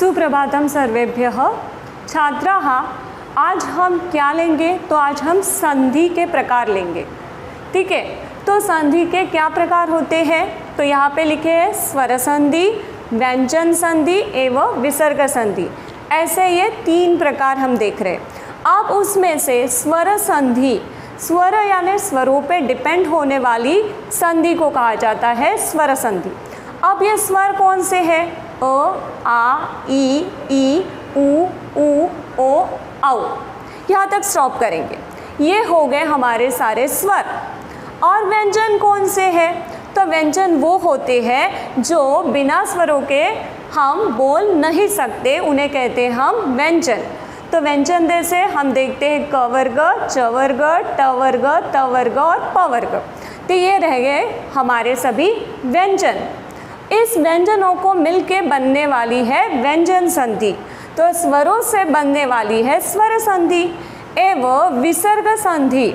सुप्रभातम सर्वेभ्यः। छात्राः, आज हम क्या लेंगे? तो आज हम संधि के प्रकार लेंगे। ठीक है, तो संधि के क्या प्रकार होते हैं? तो यहाँ पे लिखे हैं स्वर संधि, व्यंजन संधि एवं विसर्ग संधि। ऐसे ये 3 प्रकार हम देख रहे हैं। अब उसमें से स्वर संधि, स्वर यानी स्वरों पे डिपेंड होने वाली संधि को कहा जाता है स्वर संधि। अब ये स्वर कौन से हैं? अ, आ, ई, उ, ओ, औ। यहाँ तक स्टॉप करेंगे। ये हो गए हमारे सारे स्वर। और व्यंजन कौन से हैं? तो व्यंजन वो होते हैं जो बिना स्वरों के हम बोल नहीं सकते, उन्हें कहते हैं हम व्यंजन। तो व्यंजन जैसे हम देखते हैं क वर्ग, च वर्ग, ट वर्ग, त वर्ग और प वर्ग। तो ये रह गए हमारे सभी व्यंजन। इस व्यंजनों को मिलके बनने वाली है व्यंजन संधि। तो स्वरों से बनने वाली है स्वर संधि एवं विसर्ग संधि।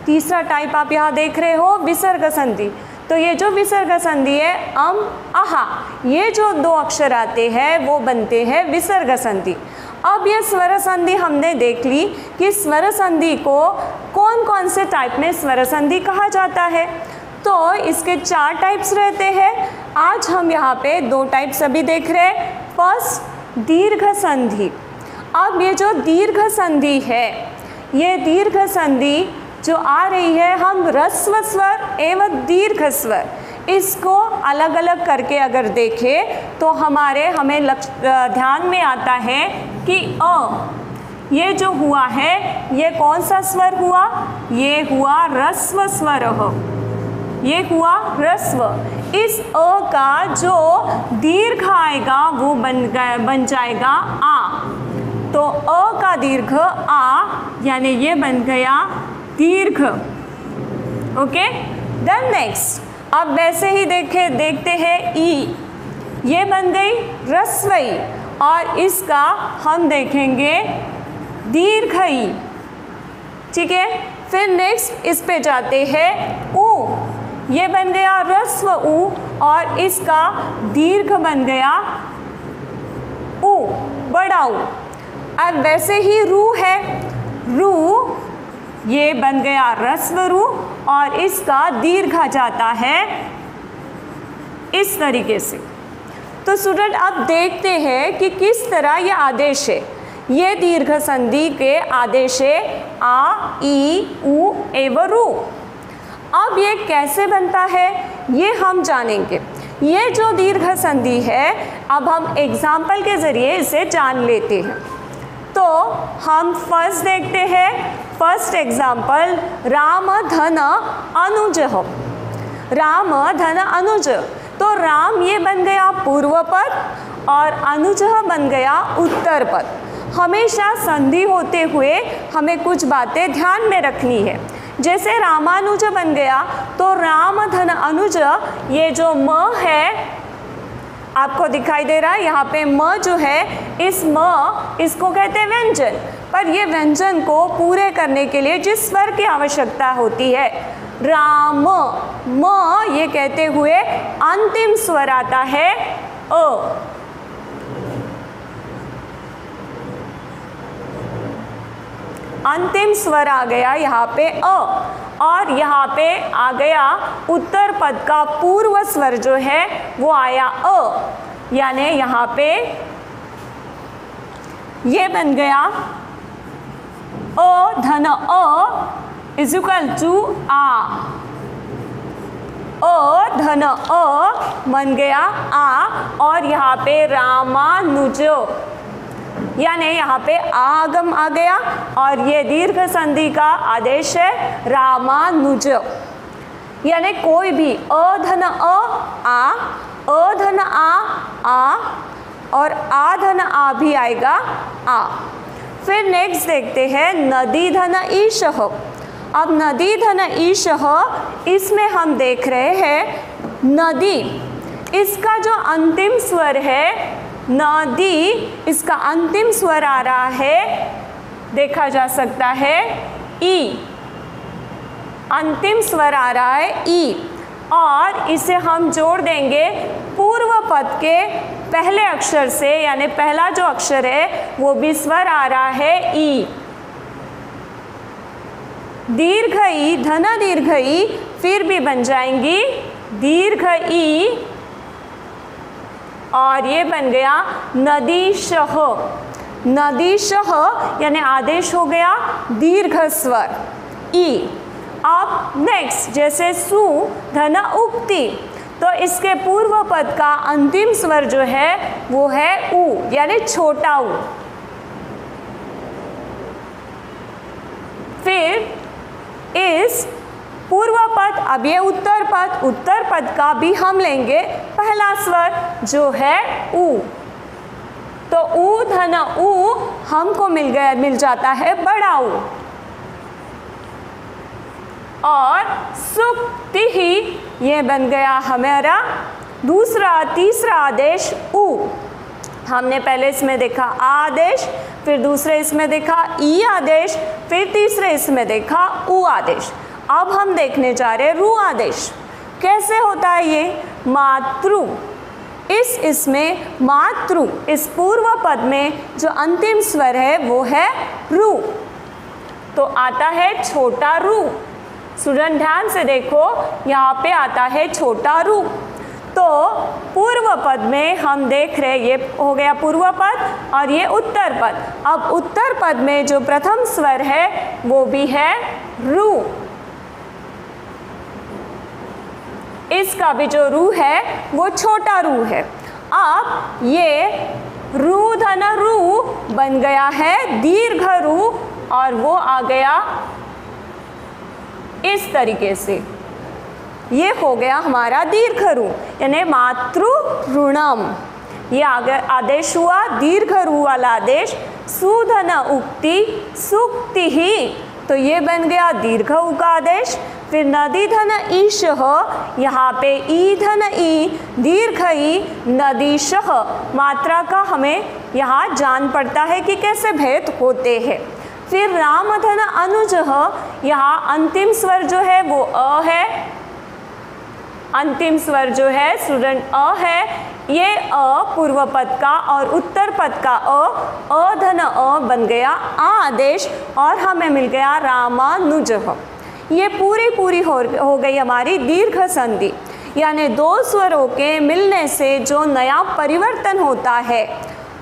तीसरा टाइप आप यहाँ देख रहे हो विसर्ग संधि। तो ये जो विसर्ग संधि है अम, आहा, ये जो 2 अक्षर आते हैं वो बनते हैं विसर्ग संधि। अब ये स्वर संधि हमने देख ली कि स्वर संधि को कौन कौन से टाइप में स्वर संधि कहा जाता है। तो इसके 4 टाइप्स रहते हैं। आज हम यहाँ पे 2 टाइप्स अभी देख रहे हैं। फर्स्ट, दीर्घ संधि। अब ये जो दीर्घ संधि है, ये दीर्घ संधि जो आ रही है, हम ह्रस्व स्वर एवं दीर्घ स्वर, इसको अलग अलग करके अगर देखें तो हमें ध्यान में आता है कि अ, ये जो हुआ है ये कौन सा स्वर हुआ? ये हुआ ह्रस्व स्वर। ये हुआ ह्रस्व। इस अ का जो दीर्घ आएगा वो बन जाएगा आ। तो अ का दीर्घ आ, यानी ये बन गया दीर्घ। ओके, देन नेक्स्ट, अब वैसे ही देखते हैं ई, ये बन गई ह्रस्व ई और इसका हम देखेंगे दीर्घ ई। ठीक है, फिर नेक्स्ट इस पे जाते हैं ऊ, ये बन गया ह्रस्व ऊ और इसका दीर्घ बन गया ऊ, बड़ा ऊ। अब वैसे ही रू है, रू, ये बन गया ह्रस्व रू और इसका दीर्घ आ जाता है इस तरीके से। तो स्टूडेंट अब देखते हैं कि किस तरह ये आदेश है। ये दीर्घ संधि के आदेश है आ, ई, उ एवं रू। अब ये कैसे बनता है ये हम जानेंगे। ये जो दीर्घ संधि है, अब हम एग्जाम्पल के ज़रिए इसे जान लेते हैं। तो हम फर्स्ट देखते हैं, फर्स्ट एग्जाम्पल, राम धन अनुज हो। राम धन अनुज, तो राम ये बन गया पूर्व पद और अनुज बन गया उत्तर पद। हमेशा संधि होते हुए हमें कुछ बातें ध्यान में रखनी है। जैसे रामानुज बन गया तो राम धन अनुज, ये जो म है आपको दिखाई दे रहा है, यहाँ पे म जो है, इस म, इसको कहते हैं व्यंजन। पर ये व्यंजन को पूरे करने के लिए जिस स्वर की आवश्यकता होती है, राम, म, ये कहते हुए अंतिम स्वर आता है अ। अंतिम स्वर आ गया यहाँ पे अ, और यहाँ पे आ गया उत्तर पद का पूर्व स्वर जो है वो आया अ, यानी यहाँ पे ये बन गया अ धन अ इज इक्वल टू आ। अ धन अ बन गया आ और यहाँ पे रामानुज, यानी यहाँ पे आगम आ गया और ये दीर्घ संधि का आदेश है रामानुज। यानी कोई भी अ धन अ धन आ और आ धन आ भी आएगा आ। फिर नेक्स्ट देखते हैं नदी धन ईश हो। अब नदी धन ईश हो, इसमें हम देख रहे हैं नदी, इसका जो अंतिम स्वर है नदी, इसका अंतिम स्वर आ रहा है, देखा जा सकता है ई, अंतिम स्वर आ रहा है ई। और इसे हम जोड़ देंगे पूर्व पद के पहले अक्षर से, यानी पहला जो अक्षर है वो भी स्वर आ रहा है ई। दीर्घ ई, धन दीर्घ ई फिर भी बन जाएंगी दीर्घ ई, और ये बन गया नदीशः। नदीशः यानी आदेश हो गया दीर्घ स्वर ई। अब नेक्स्ट जैसे सु धन उक्ति, तो इसके पूर्व पद का अंतिम स्वर जो है वो है उ, यानी छोटा उ। फिर इस पूर्व पद, अब ये उत्तर पद, उत्तर पद का भी हम लेंगे पहला स्वर जो है उ। तो उ धन उ हमको मिल जाता है बड़ा उ। और सुक्ति ही ये बन गया हमारा तीसरा आदेश उ। हमने पहले इसमें देखा आ आदेश, फिर दूसरे इसमें देखा ई आदेश, फिर तीसरे इसमें देखा उ आदेश। अब हम देखने जा रहे हैं रु आदेश। कैसे होता है ये? मातृ, इसमें मातृ, इस पूर्व पद में जो अंतिम स्वर है वो है रु, तो आता है छोटा रु। स्टूडेंट ध्यान से देखो, यहाँ पे आता है छोटा रु। तो पूर्व पद में हम देख रहे, ये हो गया पूर्व पद और ये उत्तर पद। अब उत्तर पद में जो प्रथम स्वर है वो भी है रु। इसका भी जो रू है वो छोटा रू है। अब ये रू धन रू बन गया है दीर्घ रू, और वो आ गया इस तरीके से, ये हो गया हमारा दीर्घ रू, यानी मातृ ऋणम। ये आदेश हुआ दीर्घ रू वाला आदेश। सुधन उक्ति सुक्ति ही, तो ये बन गया दीर्घ उ का आदेश। फिर नदी धन ईश, यहाँ पे ई धन ई दीर्घ ई नदीशः। मात्रा का हमें यहाँ जान पड़ता है कि कैसे भेद होते हैं। फिर राम धन अनुज, यहाँ अंतिम स्वर जो है वो अ है। अंतिम स्वर जो है स्टूडेंट अ है। ये अ पूर्व पद का और उत्तर पद का अ धन अ बन गया आ आदेश, और हमें मिल गया रामानुजः। ये पूरी हो गई हमारी दीर्घ संधि, यानी दो स्वरों के मिलने से जो नया परिवर्तन होता है,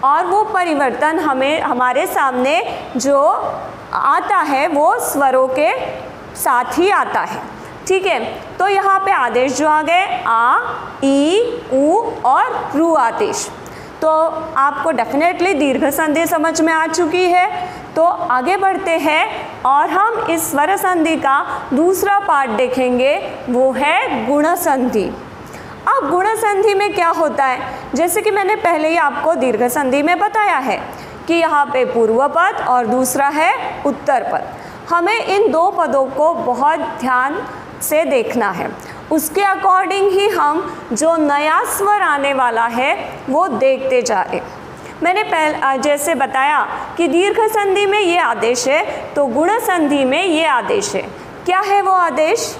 और वो परिवर्तन हमारे सामने जो आता है वो स्वरों के साथ ही आता है। ठीक है, तो यहाँ पे आदेश जो आ गए आ, ई, उ और रू आदेश। तो आपको डेफिनेटली दीर्घ संधि समझ में आ चुकी है। तो आगे बढ़ते हैं और हम इस स्वर संधि का दूसरा पार्ट देखेंगे, वो है गुण संधि। अब गुण संधि में क्या होता है, जैसे कि मैंने पहले ही आपको दीर्घ संधि में बताया है कि यहाँ पे पूर्व पद और दूसरा है उत्तर पद। हमें इन दो पदों को बहुत ध्यान से देखना है, उसके अकॉर्डिंग ही हम जो नया स्वर आने वाला है वो देखते जा रहे। मैंने जैसे बताया कि दीर्घ संधि में ये आदेश है, तो गुण संधि में ये आदेश है। क्या है वो आदेश?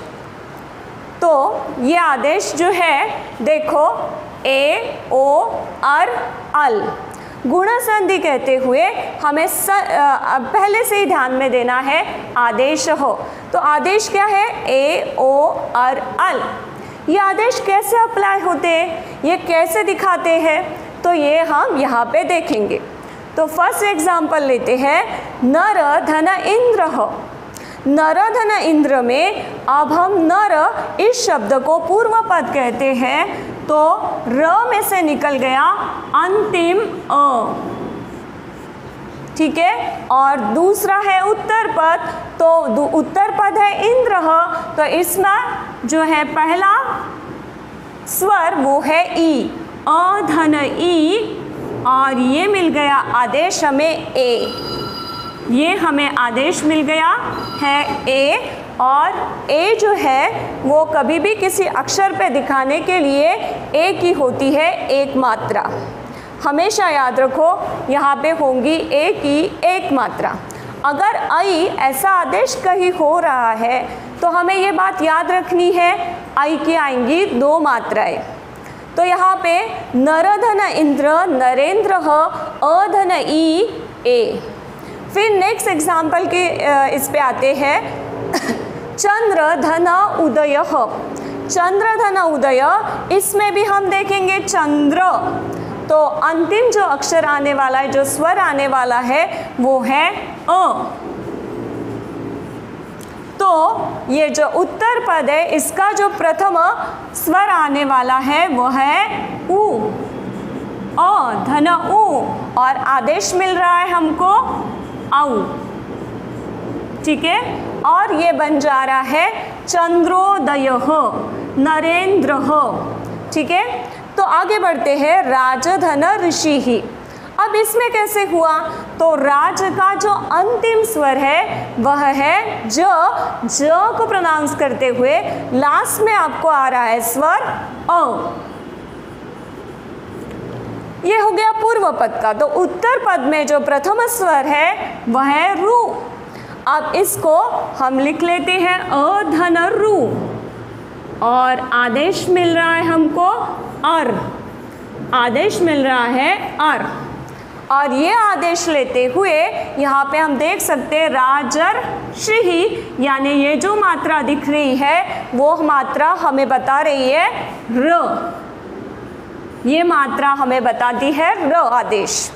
तो ये आदेश जो है देखो, ए, ओ, अर, अल। गुण संधि कहते हुए हमें पहले से ही ध्यान में देना है आदेश हो। तो आदेश क्या है? ए, ओ, अर, अल। ये आदेश कैसे अप्लाई होते हैं, ये कैसे दिखाते हैं, तो ये हम यहाँ पे देखेंगे। तो फर्स्ट एग्जाम्पल लेते हैं, नर धन इंद्र। नर धन इंद्र में अब हम नर इस शब्द को पूर्व पद कहते हैं, तो र में से निकल गया अंतिम अ। ठीक है, और दूसरा है उत्तर पद, तो उत्तर पद है इंद्र, तो इसमें जो है पहला स्वर वो है ई, अ धन ई, और ये मिल गया आदेश हमें ए। ये हमें आदेश मिल गया है ए, और ए जो है वो कभी भी किसी अक्षर पे दिखाने के लिए ए की होती है एक मात्रा। हमेशा याद रखो, यहाँ पे होंगी ए की एक मात्रा। अगर आई ऐसा आदेश कहीं हो रहा है तो हमें ये बात याद रखनी है, आई की आएंगी 2 मात्राएं। तो यहाँ पे नरधन इंद्र नरेंद्र अधन ई ए। फिर नेक्स्ट एग्जाम्पल के इस पे आते हैं चंद्र धन उदय। चंद्र धन उदय, इसमें भी हम देखेंगे चंद्र, तो अंतिम जो अक्षर आने वाला है, जो स्वर आने वाला है वो है अ। तो ये जो उत्तर पद है इसका जो प्रथम स्वर आने वाला है वो है उ, अ धन उ, और आदेश मिल रहा है हमको औ। ठीक है, और ये बन जा रहा है चंद्रोदय नरेंद्र। ठीक है, तो आगे बढ़ते हैं राजधन ऋषि ही। अब इसमें कैसे हुआ, तो राज का जो अंतिम स्वर है वह है ज को प्रोनाउंस करते हुए लास्ट में आपको आ रहा है स्वर अ। ये हो गया पूर्व पद का। तो उत्तर पद में जो प्रथम स्वर है वह है रु। अब इसको हम लिख लेते हैं अधन रु, और आदेश मिल रहा है हमको अर, आदेश मिल रहा है अर। और ये आदेश लेते हुए यहाँ पे हम देख सकते हैं राजर श्री, यानी ये जो मात्रा दिख रही है वो मात्रा हमें बता रही है र। ये मात्रा हमें बताती है र आदेश,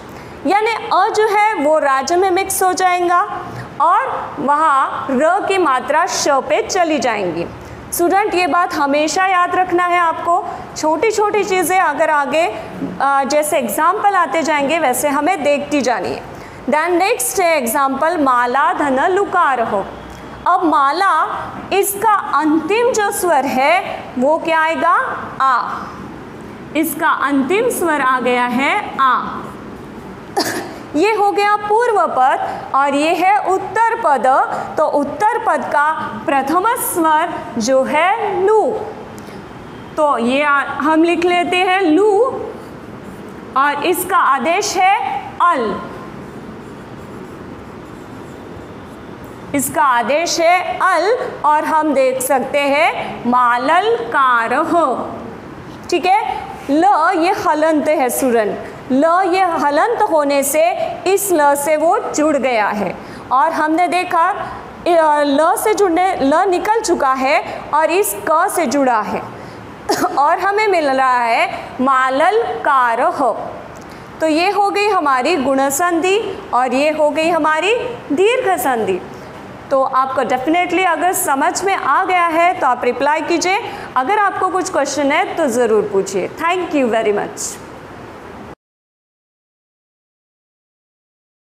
यानी अ जो है वो राज में मिक्स हो जाएगा और वहाँ र की मात्रा श पे चली जाएंगी। स्टूडेंट ये बात हमेशा याद रखना है आपको। छोटी छोटी चीज़ें अगर आगे जैसे एग्जाम्पल आते जाएंगे वैसे हमें देखती जानी है। देन नेक्स्ट है एग्जाम्पल माला धन लुकार हो। अब माला, इसका अंतिम जो स्वर है वो क्या आएगा, आ। इसका अंतिम स्वर आ गया है आ। ये हो गया पूर्व पद और ये है उत्तर पद। तो उत्तर पद का प्रथम स्वर जो है लू, तो ये हम लिख लेते हैं लू, और इसका आदेश है अल। इसका आदेश है अल, और हम देख सकते हैं मालल कार हो। ठीक है, ल ये हलंत है स्टूडेंट, ल ये हलंत होने से इस ल से वो जुड़ गया है, और हमने देखा ल से जुड़ने, ल निकल चुका है और इस क से जुड़ा है और हमें मिल रहा है मालल कार हो। तो ये हो गई हमारी गुण संधि और ये हो गई हमारी दीर्घ संधि। तो आपको डेफिनेटली अगर समझ में आ गया है तो आप रिप्लाई कीजिए। अगर आपको कुछ क्वेश्चन है तो ज़रूर पूछिए। Thank you very much.